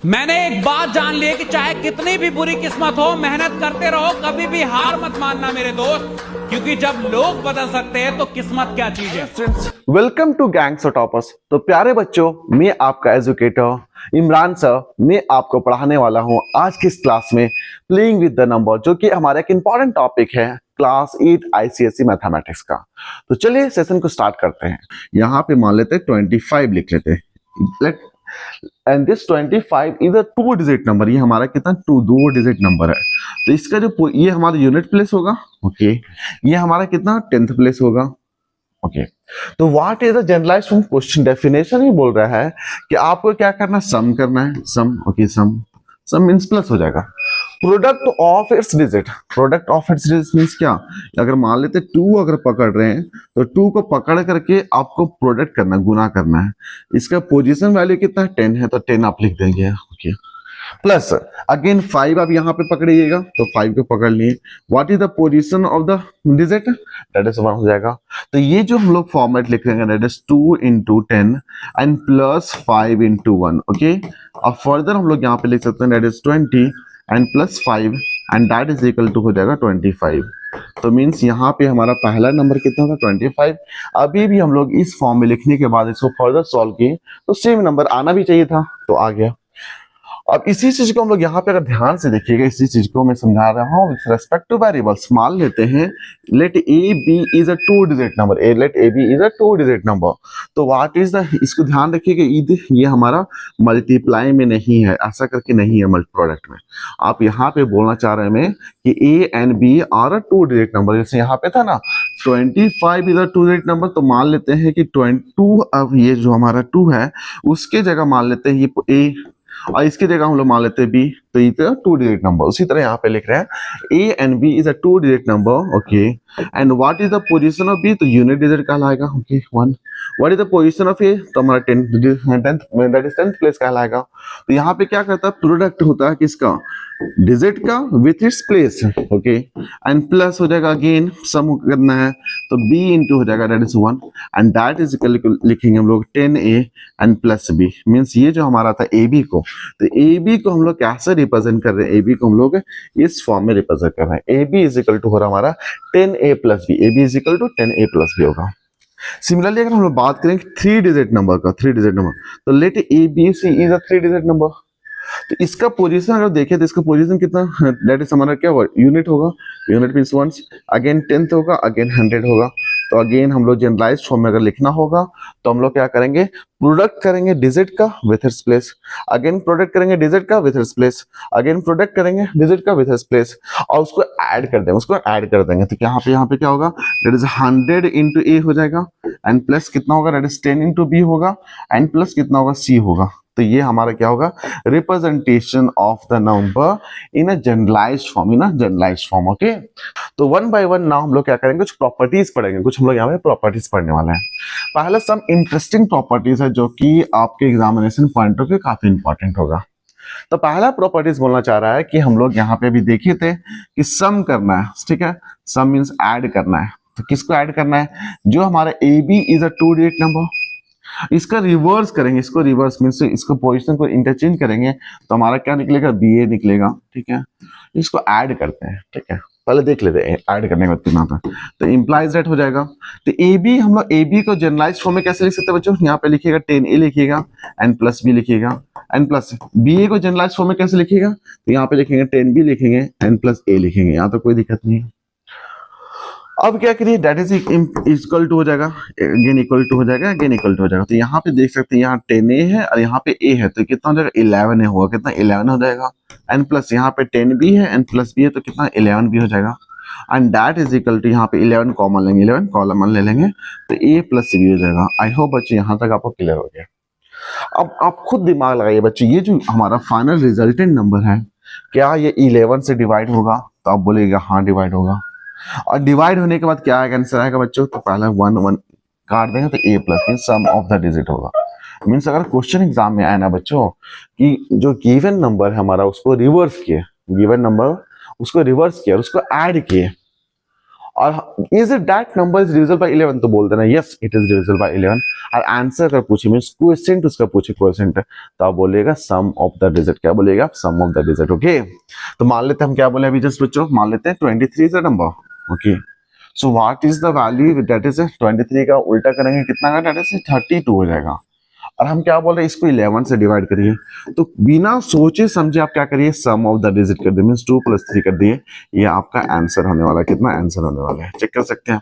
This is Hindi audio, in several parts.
मैंने एक बात जान ली है कि चाहे कितनी भी बुरी किस्मत हो, मेहनत करते रहो, कभी भी हार मत मानना मेरे दोस्त, क्योंकि जब लोग बदल सकते हैं तो किस्मत क्या चीज है। Friends, welcome to gangs of toppers. तो प्यारे बच्चों, मैं आपका एजुकेटर इमरान सर, मैं आपको पढ़ाने वाला हूं आज की इस क्लास में प्लेइंग विद द नंबर, जो कि हमारा एक इंपॉर्टेंट टॉपिक है क्लास 8 आईसीएसई मैथमेटिक्स का। तो चलिए सेशन को स्टार्ट करते हैं। यहाँ पे मान लेते हैं 25 लिख लेते हैं। Let and this 25 is a two digit number. ये हमारा कितना दो डिजिट नंबर है। तो इसका जो ये हमारा यूनिट प्लेस होगा, ओके, ये हमारा कितना 10th प्लेस होगा, ओके। तो what is the generalised form? Question definition ही बोल रहा है कि आपको क्या करना, सम करना है। सम, ओके, सम मींस प्लस हो जाएगा। Product of its digit, product of its digit means क्या? अगर मान लेते 2 अगर पकड़ रहे हैं तो 2 को पकड़ करके आपको प्रोडक्ट करना, गुना करना है। इसका पोजीशन वैल्यू कितना है? 10 है, तो 10 आप लिख देंगे, ओके। प्लस अगेन 5 आप यहाँ पे पकड़िएगा, तो 5 को पकड़ लिए। What is the position of the digit? That is 1 हो जाएगा। तो ये जो हम लोग फॉर्मेट लिख रहे हैं, that is 2 into 10 and plus 5 into 1, okay. अब फर्दर हम लोग यहाँ पे लिख सकते हैं that is 20 and plus 5 and that is equal to हो जाएगा 25। तो मीन्स यहाँ पे हमारा पहला नंबर कितना होगा? 25। अभी भी हम लोग इस फॉर्म में लिखने के बाद इसको फर्दर सॉल्व किए तो सेम नंबर आना भी चाहिए था, तो आ गया। अब इसी चीज को हम लोग यहाँ पे अगर ध्यान से देखिएगा, इसी चीज को मैं समझा रहा हूँ विथ रेस्पेक्ट टू वेरिएबल्स। मान लेते हैं let a b is a two digit number, let a b is a two digit number. तो व्हाट इज द, इसको ध्यान रखिएगा, ये हमारा मल्टीप्लाई में नहीं है, ऐसा करके नहीं है मल्टी प्रोडक्ट में। आप यहाँ पे बोलना चाह रहे हैं मैं कि a and b are a two digit number. जैसे यहाँ पे था ना 25 is a two digit number, तो मान लेते हैं कि 22, अब ये जो हमारा 2 है उसके जगह मान लेते हैं ये ए, और इसकी जगह हम लोग मान लेते हैं बी, तो ये टू डिजिट नंबर। उसी तरह यहाँ पे लिख रहे हैं a and b is a two digit number, okay. And what is the position of b? तो यूनिट डिजिट कहलाएगा, okay, 1। What is the position of a? तो हमारा 10th that is 10th place कहलाएगा। तो यहाँ पे क्या करता है? प्रोडक्ट होता है किसका? डिजिट का with its place, okay. And plus हो जाएगा, अगेन सम करना है तो b इंटू हो जाएगा that is 1 and that is equal, लिखेंगे हम लोग 10a and plus b। Means ये जो हमारा था ab को, तो ab को हम लोग कैसे रिप्रेजेंट कर रहे हैं? ab को हम लोग इस फॉर्म में रिप्रेजेंट कर रहे हैं। ab इज इक्वल टू हो रहा हमारा 10a plus b, ab is equal to 10a plus b होगा। सिमिलरली अगर हम लोग बात करें 3 डिजिट नंबर का, 3 डिजिट नंबर, तो let abc is a 3 digit number. तो इसका पोजीशन अगर देखें तो इसका पोजीशन कितना? दैट इज हमारा क्या होगा? यूनिट होगा, unit means once, again 10th होगा, अगेन 100 होगा। तो अगेन हम लोग जनरलाइज्ड फॉर्म में अगर लिखना होगा तो हम लोग क्या करेंगे? प्रोडक्ट करेंगे डिजिट का with its place, again product करेंगे डिजिट का with its place, again product करेंगे डिजिट का विथ इट्स प्लेस, और उसको ऐड कर देंगे, तो यहाँ पे क्या होगा? दैट इज 100 इंटू ए हो जाएगा एंड प्लस कितना होगा? दैट इज 10 इंटू बी होगा एंड प्लस कितना होगा? सी होगा। तो ये हमारा क्या होगा? Representation of the number in a generalised form, okay. तो वन बाय वन नाउ हम लोग क्या करेंगे? कुछ प्रॉपर्टीज पढ़ेंगे, कुछ हम लोग यहाँ पे प्रॉपर्टीज पढ़ने वाले हैं। पहला सम इंटरेस्टिंग प्रॉपर्टीज है जो कि आपके एग्जामिनेशन पॉइंट ऑफ व्यू काफी इंपॉर्टेंट होगा। तो पहला प्रॉपर्टीज बोलना चाह रहा है कि हम लोग यहाँ पे भी देखे थे कि सम करना है, ठीक है। सम मीन्स ऐड करना है। तो किसको ऐड करना है? जो हमारा a b is a two digit number, इसका रिवर्स करेंगे, इसको रिवर्स मीन्स इसको पोजीशन को इंटरचेंज करेंगे तो हमारा क्या निकलेगा? बी ए निकलेगा, ठीक है। इसको ऐड करते हैं, ठीक है। पहले देख लेते हैं ऐड करने के बाद कितना आता है। तो इंप्लाइज दैट हो जाएगा। तो ए बी, हम लोग ए बी को जनरलाइज फॉर्म में कैसे लिख सकते हैं बच्चों? यहाँ पे लिखिएगा 10a लिखिएगा एंड प्लस बी लिखिएगा एंड प्लस बी ए को जनरलाइज फॉर्म में कैसे लिखिएगा? तो यहाँ पे लिखेंगे 10b लिखेंगे एंड प्लस a लिखेंगे, यहाँ तो कोई दिक्कत नहीं है। अब क्या करिए? दैट इज इक्वल टू हो जाएगा, अगेन इक्वल टू हो जाएगा, अगेन इक्वल टू हो जाएगा। तो यहाँ पे देख सकते हैं यहाँ 10a है और यहाँ पे a है, तो कितना हो जाएगा? 11 होगा, कितना? 11 हो जाएगा एंड प्लस यहाँ पे 10b है एंड प्लस b है, तो कितना? 11 भी हो जाएगा and that is equal to, यहाँ पे 11 कॉमन लेंगे, 11 कॉमन ले लेंगे तो a प्लस b हो जाएगा। आई होप बच्चे यहाँ तक आपको क्लियर हो गया। अब आप खुद दिमाग लगाइए बच्चे, ये जो हमारा फाइनल रिजल्टेंट नंबर है, क्या ये 11 से डिवाइड होगा? तो आप बोलेगा हाँ डिवाइड होगा। और डिवाइड होने के बाद क्या आएगा? आंसर आएगा बच्चों, तो पहला 1 1 काट देंगे तो a plus mean sum of the digit होगा। मीन्स अगर क्वेश्चन एग्जाम में आया ना बच्चों कि जो गिवन नंबर है हमारा उसको रिवर्स किए, गिवन नंबर उसको रिवर्स किया, उसको ऐड किए, और is it that number is divisible by 11, तो बोल देना yes it is divisible by 11। और आंसर अगर पूछे मींस क्वेश्चन उसका पूछे क्वेश्चन तो आप बोलिएगा सम ऑफ द डिजिट, क्या बोलिएगा सम ऑफ द डिजिट। ओके, तो मान लेते हैं हम क्या बोले अभी जस्ट बच्चों, मान लेते हैं 23 is the number. Okay, so what is the value, that is 23 का उल्टा करेंगे कितना का, दैट इज 32 हो जाएगा। और हम क्या बोल रहे हैं, इसको 11 से डिवाइड करिए, तो बिना सोचे समझे आप क्या करिए, सम ऑफ द डिजिट कर दिए, मींस 2 + 3 कर दिए, ये आपका आंसर होने वाला है। कितना आंसर होने वाला है चेक कर सकते हैं।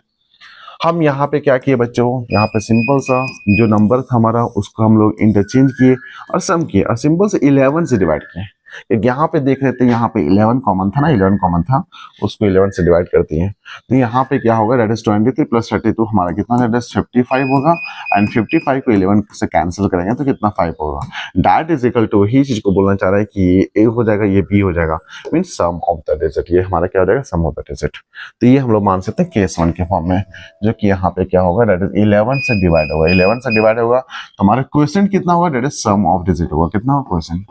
हम यहाँ पे क्या किए बच्चों, यहाँ पे सिंपल सा जो नंबर था हमारा उसको हम लोग इंटरचेंज किए और सम किए और सिंपल से 11 से डिवाइड किए। यहाँ पे देख रहे थे, यहाँ पे 11 कॉमन था ना, 11 कॉमन था, उसको 11 से डिवाइड करती है, तो यहाँ पे क्या होगा, दैट इज 23 + 32 हमारा कितना, दैट इज 55 होगा। एंड 55 को 11 से कैंसिल करेंगे तो कितना 5 होगा। दैट इज इक्वल टू, ही चीज को बोलना चाह रहा है कि ये ए हो जाएगा, ये बी हो जाएगा, mean sum of the digit, ये हमारा क्या हो जाएगा, सम ऑफ द डिजिट। तो ये हम लोग मान सकते हैं केस 1 के फॉर्म में, जो कि यहाँ पे क्या होगा, दैट इज 11 से डिवाइड होगा, 11 से डिवाइड होगा तो हमारा क्वेश्चन कितना होगा, that is sum of digit होगा। कितना होगा क्वेश्चन,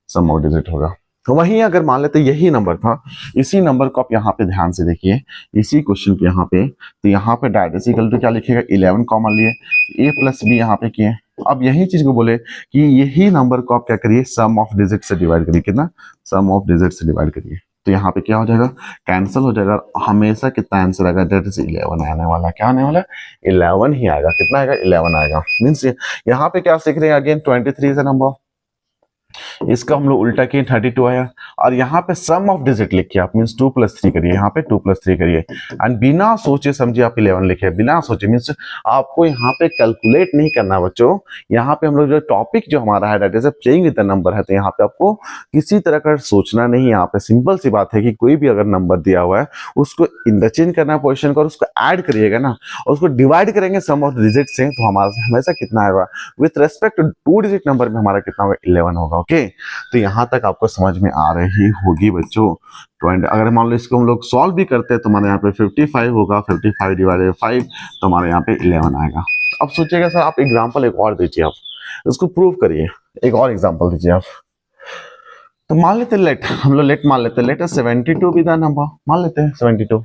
सम ऑफ डिजिट होगा। तो वहीं अगर मान लेते यही नंबर था, इसी नंबर को आप यहाँ पे ध्यान से देखिए, इसी क्वेश्चन के यहाँ पे, तो यहाँ पे दैट इज इक्वल टू क्या लिखिएगा, 11 कॉमन लिए, a + b यहाँ पे किए। अब यही चीज को बोले कि यही नंबर को आप क्या करिए, सम ऑफ डिजिट से डिवाइड करिए, कितना, सम ऑफ डिजिट से डिवाइड करिए, तो यहाँ पे क्या हो जाएगा, कैंसिल हो जाएगा। हमेशा कितना आंसर आएगा, दैट इज 11 आने वाला, क्या आने वाला, 11 ही आएगा। कितना आएगा, 11 आएगा। मीन्स यहाँ पे क्या सीख रहे हैं, अगेन 23 इज अ नंबर, इसका हम लोग उल्टा किए 32 आया, और यहाँ पे सम ऑफ डिजिट लिखिए आप, मींस 2 + 3 करिए, यहाँ पे 2 + 3 करिए, एंड बिना सोचे समझे आप 11 लिखे, बिना सोचे, मींस आपको यहाँ पे कैलकुलेट नहीं करना बच्चों। यहाँ पे हम लोग जो टॉपिक जो हमारा है, that is playing with the number है, तो यहाँ पे आपको किसी तरह का सोचना नहीं। यहाँ पे सिंपल सी बात है कि कोई भी अगर नंबर दिया हुआ है उसको इंटरचेंज करना पोजिशन का, और उसको ऐड करिएगा ना, और उसको डिवाइड करेंगे सम ऑफ डिजिट से, तो हमारा हमेशा कितना आएगा, with respect to 2 digit number में हमारा कितना होगा, 11 होगा। ओके, तो यहां तक आपको समझ में आ रही होगी बच्चों। अगर मान लो इसको हम लोग सॉल्व भी करते हैं तो हमारे यहाँ पे 55 होगा, 55 डिवाइडेड 5 तो हमारे यहाँ पे 11 आएगा। अब सोचिएगा सर आप एग्जांपल एक और दीजिए, आप इसको प्रूव करिए, एक और एग्जांपल दीजिए आप। तो मान लेते लेट, हम लोग लेट मान लेते, लेट 72 भी द नंबर, मान लेते हैं 72।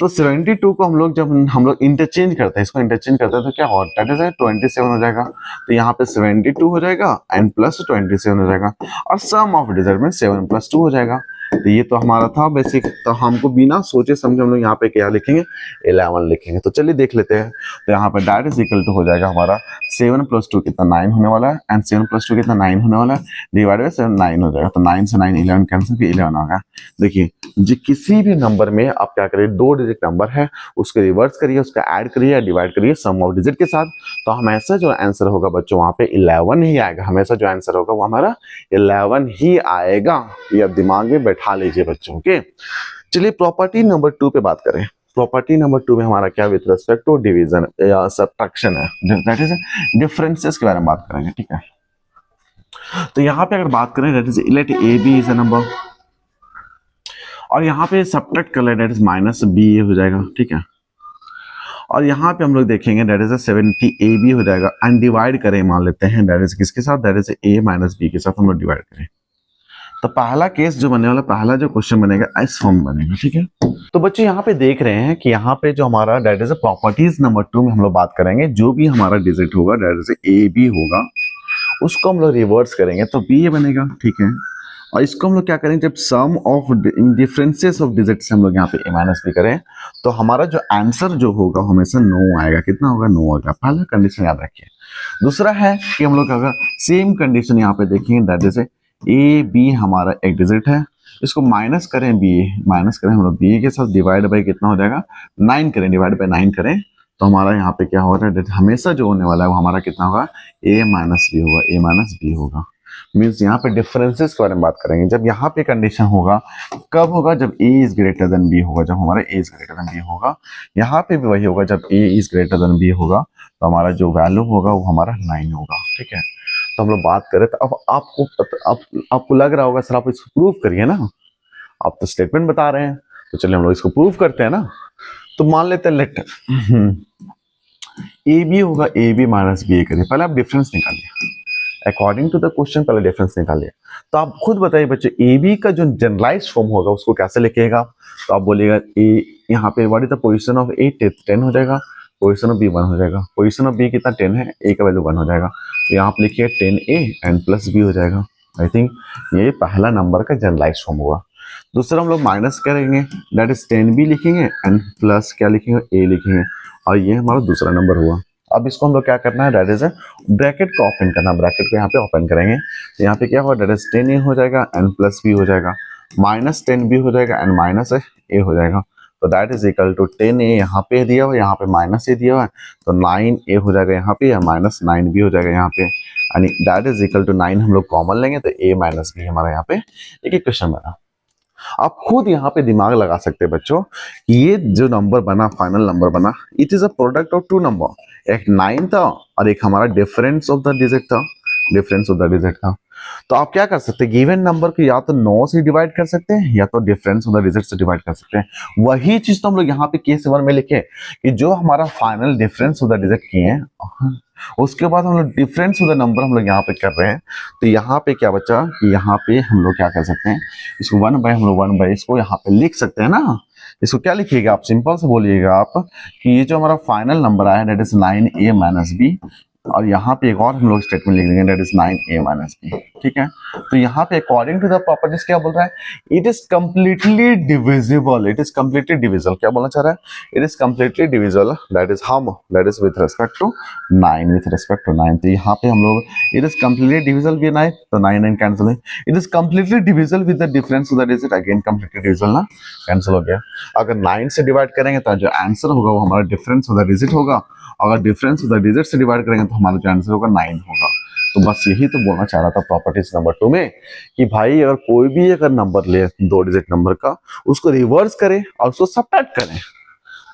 तो 72 को हम लोग जब हम लोग इंटरचेंज करते हैं, इसको इंटरचेंज करते हैं तो क्या होगा, दैट इज 27 हो जाएगा, तो यहाँ पे 72 हो जाएगा एंड प्लस 27 हो जाएगा, और सम ऑफ डिजिट में 7 + 2 हो जाएगा। तो ये तो हमारा था बेसिक, तो हमको बिना सोचे समझे हम लोग यहाँ पे क्या लिखेंगे, 11 लिखेंगे। तो चलिए देख लेते हैं, तो यहाँ पे दैट इज इक्वल टू हो जाएगा हमारा 7 + 2 कितना 9 होने वाला है, एंड 7 + 2 कितना 9 होने वाला है, डिवाइड बाय 7 9 हो जाएगा, तो 9 से 9 11 कैंसिल किया 11 आ गया। देखिए जी, किसी भी नंबर में आप क्या करिए, 2 डिजिट नंबर है उसको रिवर्स करिए, उसका ऐड करिए या डिवाइड करिए सम ऑफ डिजिट के साथ, तो हमेशा जो आंसर होगा बच्चों वहां पे 11 ही आएगा। हमेशा जो आंसर होगा वो हमारा 11 ही आएगा, ये आप दिमाग में बैठा लीजिए बच्चों के। चलिए प्रॉपर्टी नंबर 2 पे बात करें। प्रॉपर्टी नंबर 2 में हमारा क्या, विद रेस्पेक्ट टू डिवीजन या सब्ट्रैक्शन है, दैट इज डिफरेंसेस के बारे में बात करेंगे। ठीक है, तो यहाँ पे अगर बात करें, that is let a b is a number, और यहाँ पे सब्ट्रैक्ट कर ले, दैट इज -b हो जाएगा। ठीक है, और यहाँ पे हम लोग देखेंगे दैट इज 70ab हो जाएगा, एंड डिवाइड करें मान लेते हैं दैट इज किसके साथ, दैट इज a - b के साथ हम लोग डिवाइड करें, तो पहला केस जो बनने वाला, पहला जो क्वेश्चन बनेगा इस फॉर्म में बनेगा। ठीक है, तो बच्चे यहाँ पे देख रहे हैं कि यहाँ पे जो हमारा दैट इज प्रॉपर्टीज नंबर 2 में हम लोग बात करेंगे, जो भी हमारा डिजिट होगा दैट इज ab होगा, उसको हम लोग रिवर्स करेंगे तो b बनेगा। ठीक है, और इसको हम लोग क्या करेंगे, जब सम ऑफ डिफरेंसेस ऑफ डिजिट से हम लोग यहाँ पे a - b करें तो हमारा जो आंसर जो होगा हमेशा 9 आएगा। कितना होगा, 9 होगा। पहला कंडीशन याद रखिए। दूसरा है कि हम लोग अगर सेम कंडीशन यहाँ पे देखेंगे, दैट इज a b हमारा एक डिजिट है, इसको माइनस करें हम लोग b के साथ, डिवाइड बाई कितना हो जाएगा, 9 करें, डिवाइड बाई 9 करें तो हमारा यहाँ पे क्या होगा, हमेशा जो होने वाला है वो हमारा कितना होगा, a - b होगा, a - b होगा। मीन्स यहाँ पे डिफरेंसेस के बारे में बात करेंगे। जब यहाँ पे कंडीशन होगा कब होगा, जब a is greater then b होगा, जब हमारा a is greater then b होगा। यहाँ पे भी वही होगा, जब a is greater then b होगा तो हमारा जो वैल्यू होगा वो हमारा 9 होगा। ठीक है, तो हम लोग बात करें तो अब आपको लग रहा होगा सर आप इसको प्रूव करिए ना, आप तो स्टेटमेंट बता रहे हैं, तो चलिए हम लोग इसको प्रूव करते हैं ना। तो मान लेते हैं लेट a b होगा, a b - b करिए, पहले आप डिफरेंस निकालिए, अकॉर्डिंग टू द क्वेश्चन पहले डिफरेंस निकालिए। तो आप खुद बताइए बच्चे, ए बी का जो जनरलाइज फॉर्म होगा उसको कैसे लिखिएगा। तो आप बोलिएगा ए, यहाँ पे what is the position of a, 10 हो जाएगा, पोजीशन ऑफ बी 1 हो जाएगा, पोजीशन ऑफ बी कितना 10 है, ए का वैल्यू 1 हो जाएगा। तो यहाँ पे लिखिए 10a एंड प्लस बी हो जाएगा। आई थिंक ये पहला नंबर का जनरलाइज फॉर्म हुआ। दूसरा हम लोग माइनस करेंगे, दैट इज 10b लिखेंगे एंड प्लस क्या लिखेंगे, a लिखेंगे, और ये हमारा दूसरा नंबर हुआ। अब इसको हम लोग क्या करना है, दैट इज ब्रैकेट को ओपन करना, ब्रैकेट को यहाँ पे ओपन करेंगे। तो यहाँ पे क्या होगा, दैट इज 10a हो जाएगा एंड प्लस b हो जाएगा, माइनस 10b हो जाएगा एंड माइनस a हो जाएगा। तो that is equal to 10a यहाँ पे दिया हुआ, यहाँ पे माइनस a दिया हुआ है, तो 9a हो जाएगा यहाँ पे, या माइनस 9b हो जाएगा यहाँ पे, यानी दैट इज इक्वल टू 9 हम लोग कॉमन लेंगे तो a माइनस b हमारा यहाँ पे एक क्वेश्चन बना। आप खुद यहाँ पे दिमाग लगा सकते हैं बच्चों, ये जो नंबर बना, फाइनल नंबर बना, it is a product of 2 number, एक 9 था और एक हमारा डिफरेंस ऑफ द डिजिट था, डिफरेंस ऑफ द डिजिट था। तो आप क्या कर सकते हैं, गिवन नंबर को या तो 9 से डिवाइड कर सकते हैं या तो डिफरेंस ऑफ द डिजिट से डिवाइड कर सकते हैं। वही चीज तो हम लोग यहाँ पे केस 1 में लिखे कि जो हमारा final difference of the digit किए हैं, उसके बाद हम लोग डिफरेंस ऑफ द नंबर हम लोग यहाँ पे कर रहे हैं। तो यहाँ पे क्या बचा कि यहाँ पे हम लोग क्या कर सकते हैं, इसको 1 बाय हम लोग 1 बाय इसको यहाँ पे लिख सकते हैं ना। इसको क्या लिखिएगा आप, सिंपल से बोलिएगा आप कि ये जो हमारा फाइनल नंबर आया that is 9a minus b, और यहाँ पे एक और हम लोग स्टेटमेंट लिख देंगे that is 9a minus B. ठीक है, तो यहाँ पे अकॉर्डिंग टू द प्रॉपर्टीज क्या बोल रहा है, it is completely divisible, it is completely divisible. क्या बोलना चाह रहा है, it is completely divisible, that is how, that is with respect to 9, with respect to 9। तो यहाँ पे हम लोग it is completely divisible with 9, तो 9 9 कैंसिल है। It is completely divisible with the difference of the digit, again completely divisible ना, कैंसिल हो गया। अगर 9 से डिवाइड करेंगे तो जो आंसर होगा वो हमारा डिफरेंस ऑफ द डिजिट होगा, अगर डिफरेंस ऑफ द डिजिट से डिवाइड करेंगे तो हमारा जो आंसर होगा 9 होगा। तो बस यही तो बोलना चाह रहा था प्रॉपर्टीज नंबर 2 में कि भाई अगर कोई भी अगर नंबर ले 2 डिजिट नंबर का, उसको रिवर्स करें और उसको सबट्रैक्ट करें,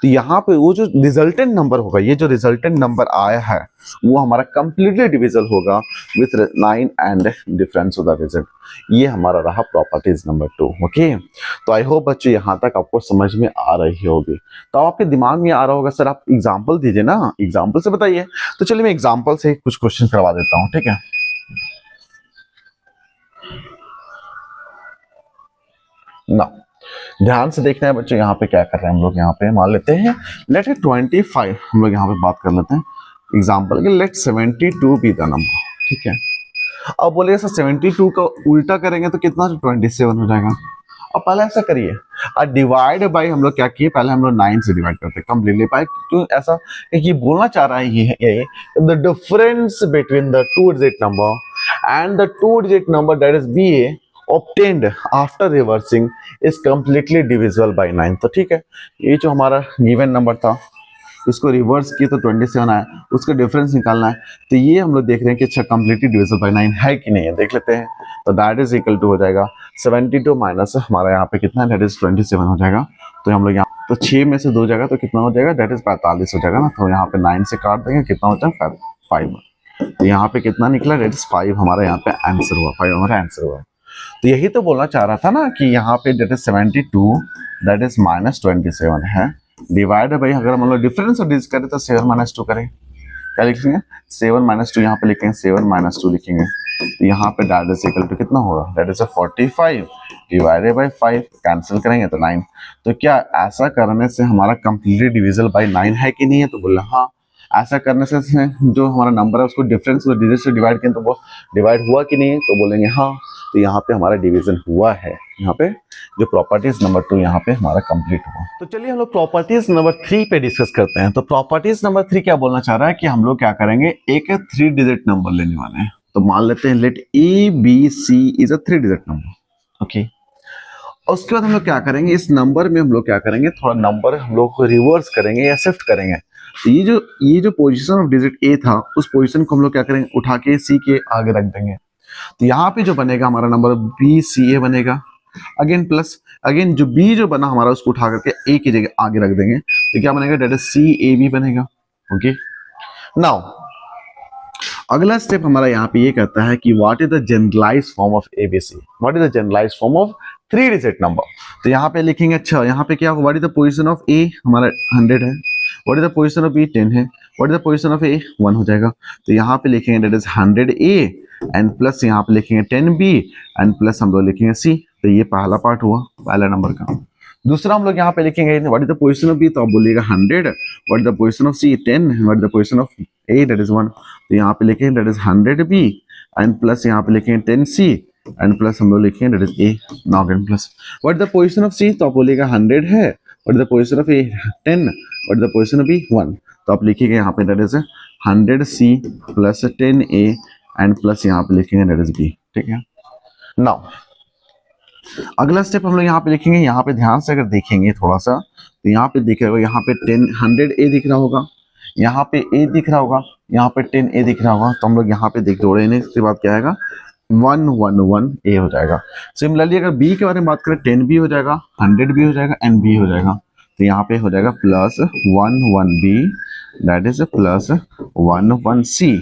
तो यहाँ पे वो जो रिजल्टेंट नंबर होगा, ये जो रिजल्टेंट नंबर आया है वो हमारा कंप्लीटली डिविजिबल होगा with 9 and difference of the digit. ये हमारा रहा प्रॉपर्टीज नंबर 2। ओके, तो आई होप बच्चों यहाँ तक आपको समझ में आ रही होगी। तो आपके दिमाग में आ रहा होगा सर आप एग्जाम्पल दीजिए ना, एग्जाम्पल से बताइए। तो चलिए मैं एग्जाम्पल से कुछ क्वेश्चन करवा देता हूँ, ठीक है। ना ध्यान से देखना है बच्चों, यहाँ पे क्या कर रहे हैं हम लोग, यहाँ पे मान लेते हैं लेट 25, हम लोग यहाँ पे बात कर लेते हैं एग्जाम्पल के, लेट 72 बी द नंबर। ठीक है, अब बोले सर 72 का उल्टा करेंगे तो कितना, 27 हो जाएगा। अब पहले ऐसा करिए, डिवाइड बाई हम लोग क्या किए, पहले हम लोग 9 से डिवाइड करते हैं, कंप्लीटली बाई, क्यों ऐसा, ये बोलना चाह रहा है ये the difference between the 2 digit number and the 2 digit number that is be obtained after reversing is completely divisible by 9। तो ठीक है, ये जो हमारा गिवन नंबर था इसको रिवर्स किए तो 27 आया, उसका डिफरेंस निकालना है। तो ये हम लोग देख रहे हैं कि अच्छा कंप्लीटली डिविजिबल बाय 9 है कि नहीं है, देख लेते हैं। तो दैट इज इक्वल टू हो जाएगा 72 माइनस हमारा यहाँ पे कितना है, दैट इज 27 हो जाएगा। तो हम लोग यहाँ तो 6 में से 2 जाएगा तो कितना हो जाएगा, दैट इज 45 हो जाएगा ना। तो यहाँ पे 9 से काट देंगे, कितना हो जाएगा 5। तो यहाँ पे कितना निकला, दैट इज 5 हमारा यहाँ पे आंसर हुआ, 5 हमारा आंसर हुआ। तो यही तो बोलना चाह रहा था ना कि यहाँ पे that is 72 that is minus 27 है, डिवाइड भाई अगर हम लोग डिफरेंस और डिजिट करें तो 7 माइनस 2 करें, क्या लिखेंगे 7 माइनस 2, यहाँ पे लिखेंगे 7 माइनस 2 लिखेंगे। तो यहाँ पे दैट इज इक्वल टू कितना होगा, that is 45 divided by 5, cancel करेंगे तो 9। तो क्या ऐसा करने से हमारा कंप्लीटली डिविजिबल बाई 9 है कि नहीं है, तो बोले हाँ। ऐसा करने से जो हमारा नंबर है उसको डिफरेंस और डिजिट से डिवाइड किया तो वो डिवाइड हुआ कि नहीं है, तो बोलेंगे हाँ। तो यहाँ पे हमारा डिवीजन हुआ है, यहाँ पे जो प्रॉपर्टीज नंबर 2 यहाँ पे हमारा कंप्लीट हुआ। तो चलिए हम लोग प्रॉपर्टीज नंबर 3 पे डिस्कस करते हैं। तो प्रॉपर्टीज नंबर 3 क्या बोलना चाह रहा है कि हम लोग क्या करेंगे, एक 3 डिजिट नंबर लेने वाले हैं। तो मान लेते हैं let a b c is a 3 digit number. Okay, उसके बाद हम लोग क्या करेंगे, इस नंबर में हम लोग क्या करेंगे, थोड़ा नंबर हम लोग रिवर्स करेंगे या शिफ्ट करेंगे। तो ये जो पोजीशन ऑफ डिजिट ए था उस पोजीशन को हम लोग क्या करेंगे, उठा के सी के आगे रख देंगे। तो यहाँ पे जो बनेगा हमारा नंबर बी सी ए बनेगा, अगेन प्लस अगेन जो बी जो बना हमारा उसको उठा करके ए की जगह आगे रख देंगे। तो क्या बनेगा, that is c a b बनेगा। ओके, नाउ अगला स्टेप हमारा यहाँ पे ये कहता है कि what is the generalised form of ABC, what is the generalised form of 3 digit number. तो यहाँ पे लिखेंगे, अच्छा यहाँ पे क्या, what is the position of a, हमारा 100 है, what is the position of b 10 है, what is the position of a 1 हो जाएगा। तो यहाँ पे लिखेंगे that is 100 A and plus यहाँ पे लिखेंगे 10 बी एंड प्लस हम लोग लिखेंगे सी। तो ये पहला पार्ट हुआ पहला नंबर का। दूसरा हम लोग यहाँ पे लिखेंगे what is the position of b, तो आप बोलिएगा 100, what is the position of c 10, what is the position of a that is 1। तो यहाँ पे लिखेंगे that is 100 b and plus यहाँ पे लिखेंगे 10 सी एंड प्लस हम लोग लिखेंगे that is a naught and plus. What is the position of c, तो आप बोलिएगा 100 है, what is the position of a 10, what is the position of b 1। तो आप लिखिएगा यहाँ पे that is 100 c plus 10 a and plus यहाँ पे लिखेंगे दैट इज बी। ठीक है, नाउ अगला स्टेप हम लोग यहाँ पे लिखेंगे। यहाँ पे ध्यान से अगर देखेंगे थोड़ा सा तो यहाँ पे दिख रहा होगा, यहाँ पे 100 ए दिख रहा होगा, यहाँ पे ए दिख रहा होगा, यहाँ पे 10 ए दिख रहा होगा। तो हम लोग यहाँ पे देख जोड़े नहीं, इसके बाद क्या आएगा 111 ए हो जाएगा। सिमिलरली अगर बी के बारे में बात करें 10 बी हो जाएगा, 100 बी हो जाएगा एंड बी हो जाएगा। तो यहाँ पे हो जाएगा plus 11 b that is plus 11 c.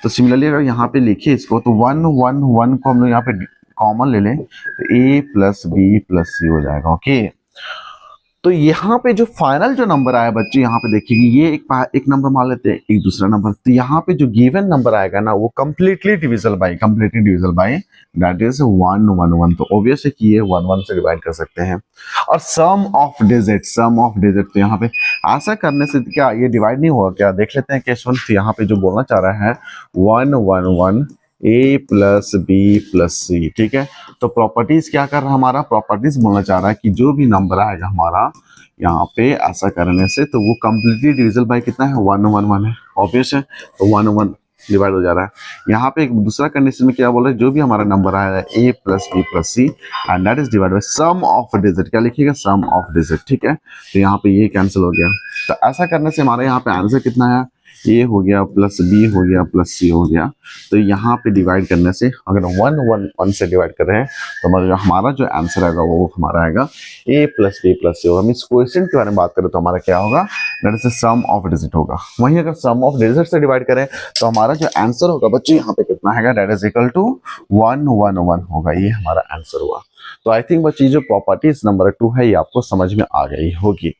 तो सिमिलरली अगर यहाँ पे लिखिए इसको तो 111 को हम लोग यहाँ पे कॉमन ले लें तो ए प्लस बी प्लस सी हो जाएगा। ओके, तो यहाँ पे जो फाइनल जो नंबर आया बच्चे यहाँ पे देखिए ये एक नंबर मान लेते हैं, एक दूसरा नंबर। तो यहाँ पे जो गिवन नंबर आएगा ना वो completely divisible by that is 111। तो ऑब्वियस है कि ये 11 से डिवाइड कर सकते हैं। और सम ऑफ डिजिट तो यहाँ पे ऐसा करने से क्या ये डिवाइड नहीं होगा क्या, देख लेते हैं क्वेश्चन। तो यहाँ पे जो बोलना चाह रहा है 111 ए प्लस बी प्लस सी। ठीक है, तो प्रॉपर्टीज क्या कर रहा है हमारा, प्रॉपर्टीज बोलना चाह रहा है कि जो भी नंबर आएगा हमारा यहाँ पे ऐसा करने से तो वो कंप्लीटली डिविजिबल बाय कितना है 111 है। ऑब्वियस है, तो 111 डिवाइड हो जा रहा है। यहाँ पे एक दूसरा कंडीशन में क्या बोल रहा है, जो भी हमारा नंबर आया है a plus b plus c and that is divide by sum of digit. क्या लिखिएगा, सम ऑफ डिजिट। ठीक है, तो यहाँ पे ये कैंसिल हो गया। तो ऐसा करने से हमारे यहाँ पे आंसर कितना है, ए हो गया प्लस बी हो गया प्लस सी हो गया। तो यहाँ पे डिवाइड करने से अगर 1 से डिवाइड कर रहे हैं तो हमारा जो आंसर आएगा वो हमारा आएगा ए प्लस बी प्लस सी होगा। हम इस क्वेश्चन के बारे में बात करें तो हमारा क्या होगा, that is sum of digit होगा। वहीं अगर सम ऑफ डिजिट से डिवाइड करें तो हमारा जो आंसर होगा बच्चे यहाँ पे कितना है, दैट इज इक्वल टू 111 होगा। ये हमारा आंसर हुआ। तो आई थिंक बच्चे जो प्रॉपर्टीज नंबर 2 है ये आपको समझ में आ गई होगी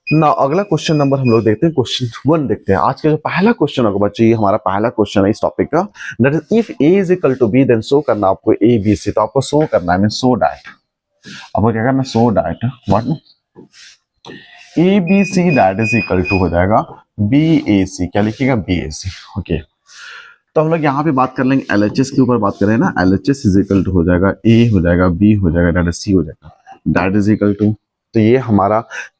ना। अगला क्वेश्चन नंबर हम लोग देखते हैं, क्वेश्चन 1 देखते हैं। आज का जो पहला क्वेश्चन होगा बच्चे ये हमारा पहला क्वेश्चन है इस टॉपिक का, that is if a is equal to b then show करना आपको ए बी सी। तो आपको शो करना है, मीन शो डाइट। आपको क्या करना, शो डाइट what a b c that is equal to हो जाएगा बी ए सी। क्या लिखिएगा, बी ए सी। ओके, तो हम लोग यहाँ पे बात कर लेंगे एलएचएस के ऊपर बात करें ना। एलएचएस इज इक्वल टू हो जाएगा ए हो जाएगा बी हो जाएगा दैट इज सी हो जाएगा दैट इज इक्वल टू। तो ये हमारा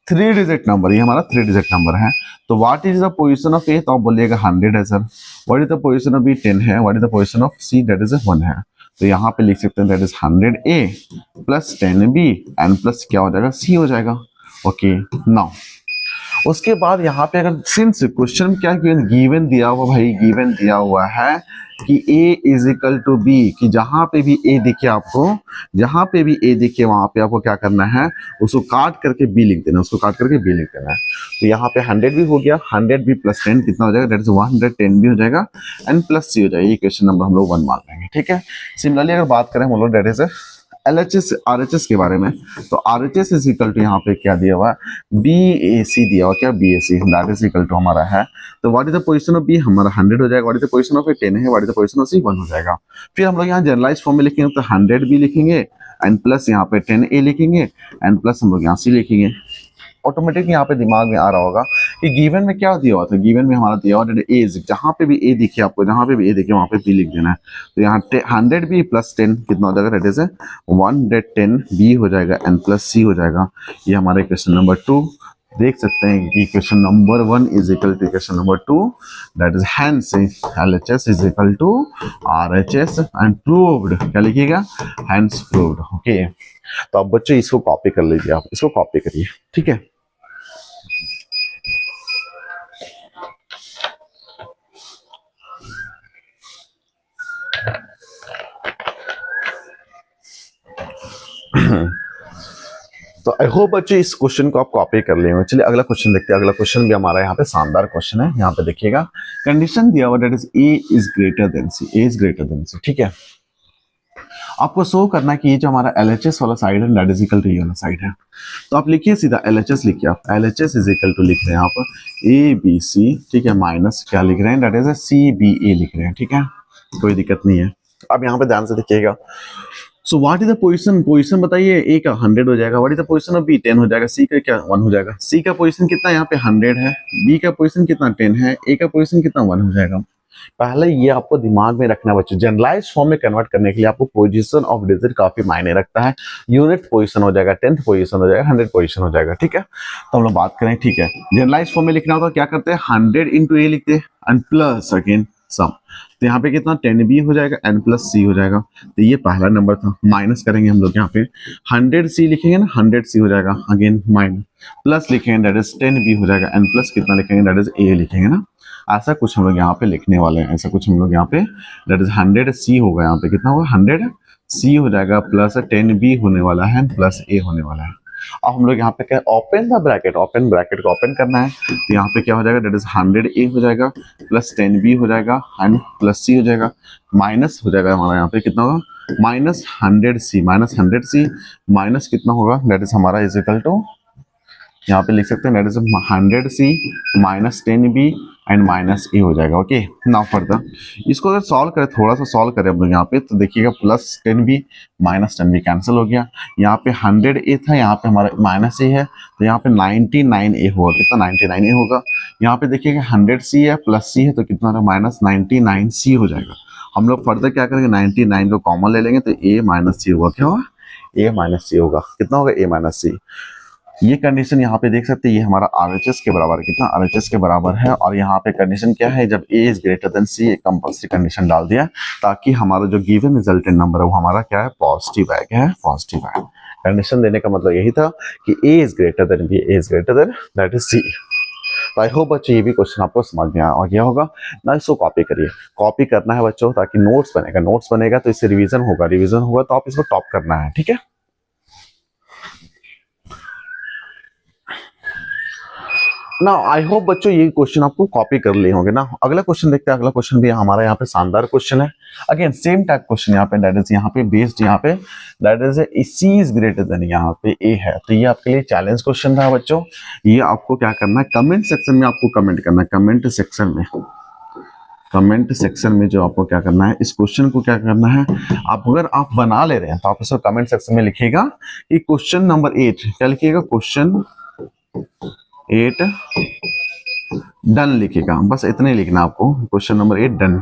3 डिजिट नंबर, ये हमारा 3 डिजिट नंबर है। तो what is the position of a, तो आप बोलिएगा 100 है sir. What is the position of b 10 है। What is the position of c, that is 1 है। तो यहाँ पे लिख सकते हैं that is 100 a plus 10 b and plus क्या हो जाएगा, सी हो जाएगा। ओके, नाउ उसके बाद यहाँ पे अगर सिंस क्वेश्चन क्या गिवन दिया हुआ, भाई गिवन दिया हुआ है कि a is equal to b, कि जहां पे भी a दिखे आपको, जहां पे भी a दिखे वहां पे आपको क्या करना है, उसको काट करके b लिख देना, उसको काट करके b लिख देना है। तो यहाँ पे 100 भी हो गया, 100 भी प्लस 10 कितना हो जाएगा, दैट इज 110 भी हो जाएगा एंड प्लस c हो जाएगा। ये क्वेश्चन नंबर हम लोग 1 मान लेंगे। ठीक है, सिमिलरली अगर बात करें हम लोग दैट इज एलएचएस आरएचएस के बारे में, तो आरएचएस इज इक्वल टू यहाँ पे क्या दिया हुआ है, बीएसी दिया हुआ, क्या BAC that is equal to हमारा है। तो what is the position of b, हमारा 100 हो जाएगा। What is the position of a 10 है। What is the position of c 1 हो जाएगा। फिर हम लोग यहाँ जनरलाइज फॉर्म में लिखेंगे तो 100 बी लिखेंगे एंड प्लस यहाँ पे 10 ए लिखेंगे एंड प्लस हम लोग यहाँ सी लिखेंगे। ऑटोमेटिक यहाँ पे दिमाग में आ रहा होगा कि गिवन में क्या दिया हुआ था, गिवन में हमारा दिया हुआ ए, जहां पे भी ए दिखे आपको, जहां पे भी ए दिखे वहां पे बी लिख देना है। तो यहाँ 100 बी प्लस 10 कितना हो जाएगा, दैट इज 110 बी हो जाएगा एंड प्लस सी हो जाएगा। ये हमारे क्वेश्चन नंबर 2 देख सकते हैं कि question number 1 is equal to question number 2, that is hence LHS is equal to RHS and proved. क्या लिखिएगा, हेंस प्रूव्ड। ओके, तो अब बच्चे इसको कॉपी कर लीजिए, आप इसको कॉपी करिए। ठीक है, तो आई होप बच्चे इस क्वेश्चन को आप कॉपी कर लिए। चलिए अगला क्वेश्चन देखते हैं। अगला क्वेश्चन भी हमारा यहाँ पे शानदार क्वेश्चन है। यहाँ पे देखिएगा, कंडीशन दिया हुआ that is a is greater than c, a is greater than c. ठीक है, आपको शो करना है कि ये जो हमारा LHS वाला साइड है दैट इज इक्वल टू ये वाला साइड है। तो आप लिखिए सीधा LHS लिखिए, आप LHS इज इक्वल टू लिख रहे हैं आप ABC, ठीक है, माइनस क्या लिख रहे हैं दैट इज CBA लिख रहे हैं, ठीक है, कोई दिक्कत नहीं है। अब यहाँ पे ध्यान से देखिएगा। So what is the position, position बताइए, A का 100 हो जाएगा, what is the position of B 10 हो जाएगा, C का क्या 1 हो जाएगा। C का पोजीशन कितना यहाँ पे 100 है, B का पोजीशन कितना 10 है, A का पोजीशन कितना 1 हो जाएगा। पहले ये आपको दिमाग में रखना है बच्चों, जनरलाइज फॉर्म में कन्वर्ट करने के लिए आपको पोजीशन ऑफ डिजिट काफी मायने रखता है। यूनिट पोजीशन हो जाएगा, 10th पोजीशन हो जाएगा, 100 पोजीशन हो जाएगा, ठीक है। तो हम लोग बात करें, ठीक है, जनरलाइज फॉर्म में लिखना होता है क्या करते हैं 100 इंटू A लिखते हैं एंड प्लस अगेन सम। तो यहाँ पे कितना 10B हो जाएगा एन प्लस C हो जाएगा। तो ये पहला नंबर था, माइनस करेंगे हम लोग यहाँ पे 100C लिखेंगे ना, 100C हो जाएगा, अगेन माइनस प्लस लिखेंगे दैट इज 10B हो जाएगा, एन प्लस कितना लिखेंगे दैट इज A लिखेंगे ना। ऐसा कुछ हम लोग यहाँ पे लिखने वाले हैं, ऐसा कुछ हम लोग यहाँ पे दैट इज 100C होगा, यहाँ पे कितना होगा 100C हो जाएगा प्लस 10B होने वाला है प्लस A होने वाला है। अब हम लोग यहाँ पे क्या open the bracket, open bracket को ओपन करना है। तो यहाँ पे क्या हो जाएगा दैट इज 100A हो जाएगा प्लस 10B हो जाएगा एंड प्लस C हो जाएगा, माइनस हो जाएगा हमारा यहाँ पे कितना होगा माइनस 100C माइनस कितना होगा दैट इज हमारा इज इक्वल टू, यहाँ पे लिख सकते हैं that is 100C minus 10B and minus A हो जाएगा। ओके, नाउ फर्दर इसको अगर सॉल्व करें, थोड़ा सा सॉल्व करें हम लोग यहाँ पे, तो देखिएगा plus 10B minus 10B cancel हो गया। यहाँ पे 100A था, यहाँ पे हमारा माइनस A है, तो यहाँ पे 99A होगा, कितना 99A होगा। यहाँ पे देखिएगा 100C है प्लस C है, तो कितना होगा माइनस 99C हो जाएगा। हम लोग फर्दर क्या करेंगे 99 को कॉमन ले लेंगे, तो A माइनस C होगा, क्या होगा A माइनस C होगा, कितना होगा A माइनस C। ये कंडीशन यहाँ पे देख सकते हैं, ये हमारा RHS के बराबर है, कितना RHS के बराबर है। और यहाँ पे कंडीशन क्या है, जब A is greater then C, एक कंपल्सरी कंडीशन डाल दिया ताकि हमारा जो गिवन रिजल्टेंट नंबर है वो हमारा क्या है पॉजिटिव है, क्या है पॉजिटिव है। कंडीशन देने का मतलब यही था कि A is greater then B, A is greater then that is C। तो आई होप बच्चों ये भी क्वेश्चन आपको समझ में आ गया होगा ना। इसको कॉपी करिए, कॉपी करना है बच्चों ताकि नोट्स बनेगा, नोट्स बनेगा तो इससे रिवीजन होगा, रिवीजन होगा तो आप इसको टॉप करना है, ठीक है। ना आई होप बच्चों ये क्वेश्चन आपको कॉपी कर लिए होंगे ना। अगला क्वेश्चन देखते हैं, अगला क्वेश्चन भी हमारा यहाँ पे शानदार क्वेश्चन है। अगेन सेम टाइप क्वेश्चन यहाँ पे दैट इज यहाँ पे बेस्ड, यहाँ पे that is C is greater then यहाँ पे A है। तो ये आपके लिए चैलेंज क्वेश्चन था बच्चों। ये आपको क्या करना है कमेंट सेक्शन में आपको कमेंट करना है, कमेंट सेक्शन में, कमेंट सेक्शन में जो आपको क्या करना है इस क्वेश्चन को क्या करना है, आप अगर आप बना ले रहे हैं तो आप इसको कमेंट सेक्शन में लिखिएगा कि क्वेश्चन नंबर 8 क्या लिखिएगा, क्वेश्चन 8 डन लिखेगा, बस इतने लिखना आपको, क्वेश्चन नंबर 8 डन।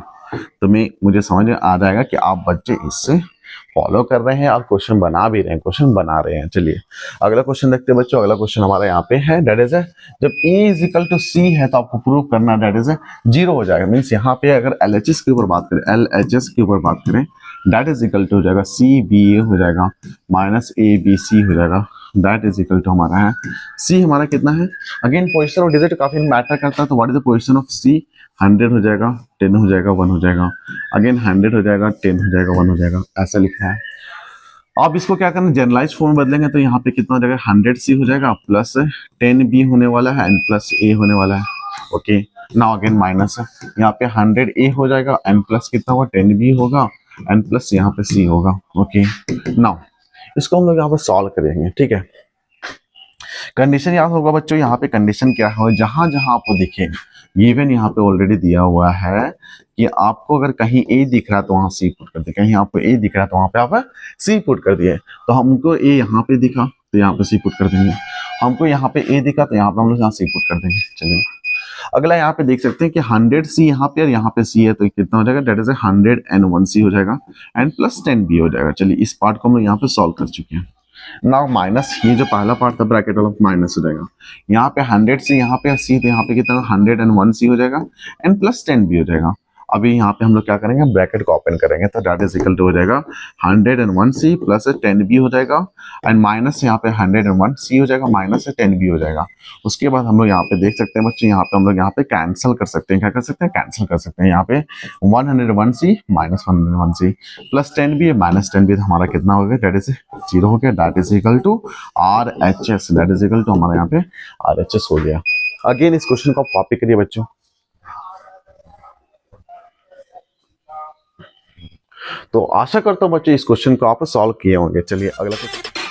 तो मुझे समझ में आ जाएगा कि आप बच्चे इससे फॉलो कर रहे हैं और क्वेश्चन बना भी रहे हैं, क्वेश्चन बना रहे हैं। चलिए अगला क्वेश्चन देखते हैं बच्चों। अगला क्वेश्चन हमारा यहाँ पे है दैट इज जब A is equal to C है तो आपको प्रूव करना दैट इज 0 हो जाएगा। मीन्स यहाँ पे अगर LHS के ऊपर बात करें, LHS के ऊपर बात करें दैट इज इक्वल टू हो जाएगा CBA हो जाएगा माइनस ABC हो जाएगा, दैट इज इक्वल टू हमारा है C हमारा कितना है। अगेन पोजीशन ऑफ डिजिट काफी मैटर करता है, तो what is the position of C, 100 हो जाएगा, 10 हो जाएगा, 1 हो जाएगा, अगेन 100 हो जाएगा, 10 हो जाएगा, 1 हो जाएगा, ऐसा लिखा है। अब इसको क्या करना जनरलाइज फॉर्म बदलेंगे तो यहाँ पे कितना हो जाएगा 100C हो जाएगा प्लस 10B होने वाला है एंड प्लस A होने वाला है। ओके, नाउ अगेन माइनस है, यहाँ पे 100A हो जाएगा एंड प्लस कितना होगा 10B होगा एंड प्लस यहाँ पे C होगा। ओके, नाउ इसको हम लोग यहाँ पे सॉल्व करेंगे, ठीक है। कंडीशन याद होगा बच्चों, यहाँ पे कंडीशन क्या है, जहां जहां आपको दिखे गिवन यहाँ पे ऑलरेडी दिया हुआ है कि आपको अगर कहीं A दिख रहा है तो वहां C पुट कर दिए, कहीं आपको A दिख रहा है तो वहां पे आप C पुट कर दिए। तो हमको A यहाँ पे दिखा तो यहाँ पे C पुट कर देंगे, हमको यहाँ पे A दिखा तो यहाँ पे हम लोग यहाँ C पुट कर देंगे। चलिए अगला यहाँ पे देख सकते हैं कि 100C यहाँ पे और यहाँ पे C है, तो कितना हो जाएगा दैट इज 101C हो जाएगा एंड प्लस 10B हो जाएगा। चलिए इस पार्ट को हम लोग यहाँ पे सॉल्व कर चुके हैं। नाउ माइनस, ये जो पहला पार्ट था ब्रैकेट वाला माइनस हो जाएगा, यहाँ पे 100C यहाँ पे C, तो यहाँ पे कितना 101C हो जाएगा एंड प्लस 10B हो जाएगा। अभी यहाँ पे हम लोग क्या करेंगे ब्रैकेट को ओपन करेंगे तो दैट इज इक्वल टू हो जाएगा 101C प्लस 10B हो जाएगा एंड माइनस यहाँ पे 101C हो जाएगा माइनस 10B हो जाएगा। उसके बाद हम लोग यहाँ पे देख सकते हैं बच्चे, यहाँ पे हम लोग यहाँ पे कैंसिल कर सकते हैं, क्या कर सकते हैं कैंसिल कर सकते हैं। यहाँ पे 101C minus 101C plus 10B minus 10B हमारा कितना हो गया दैट इज 0 हो गया, that is equal to RHS, that is equal to हमारे यहाँ पे RHS हो गया। अगेन इस क्वेश्चन को आप कॉपी करिए बच्चों। तो आशा करता हूँ बच्चों इस क्वेश्चन को आप सॉल्व किए होंगे। चलिए अगला क्वेश्चन।